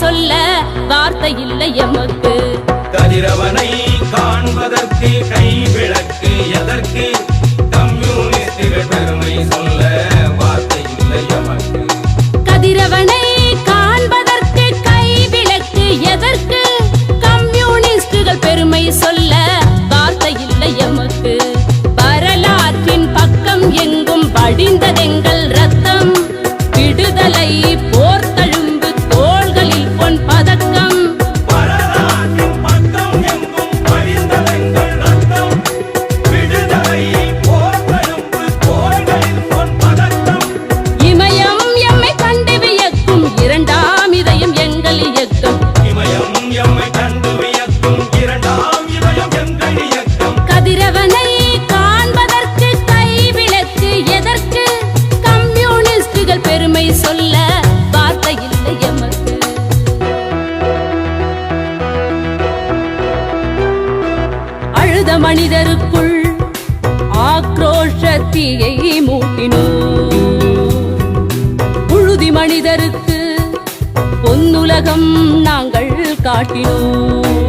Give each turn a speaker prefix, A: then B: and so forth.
A: சொல்ல வார்த்தை இல்லை எமக்கு.
B: கதிரவனை காண்பதற்கு கை விளக்கு எதற்கு? கம்யூனிஸ்டுகள் பெருமை சொல்ல வார்த்தை இல்லை எமக்கு.
A: கதிரவனை காண்பதற்கு கை விளக்கு எதற்கு? கம்யூனிஸ்டுகள் பெருமை சொல்ல வார்த்தை இல்லை எமக்கு. வரலாற்றின் பக்கம் எங்கும் வடிந்ததெங்கள் ரத்தம். விடுதலை போர் தழும்பு தோள்களில் பொன் பதக்கம்.
B: வரலாற்றின் பக்கம் எங்கும் வடிந்ததெங்கள் ரத்தம். விடுதலை போர் தழும்பு தோள்களில் பொன் பதக்கம்.
A: இமயம் எம்மை கண்டு வியக்கும் இரண்டாம் இதயம் எங்கள் இயக்கம்.
B: இமயம் எம்மை கண்டு வியக்கும் இரண்டாம் இதயம் எங்கள் இயக்கம்.
A: கதிரவனை காண்பதற்கு கை விளக்கு எதற்கு? கம்யூனிஸ்டுகள் பெருமை சொல்ல வார்த்தை இல்லை எமக்கு. அழுத மனிதருக்குள் ஆக்ரோஷ தீயை மூட்டினோம். உழுதி மனிதருக்கு பொன்னுலகம் நாங்கள் காட்டினோம்.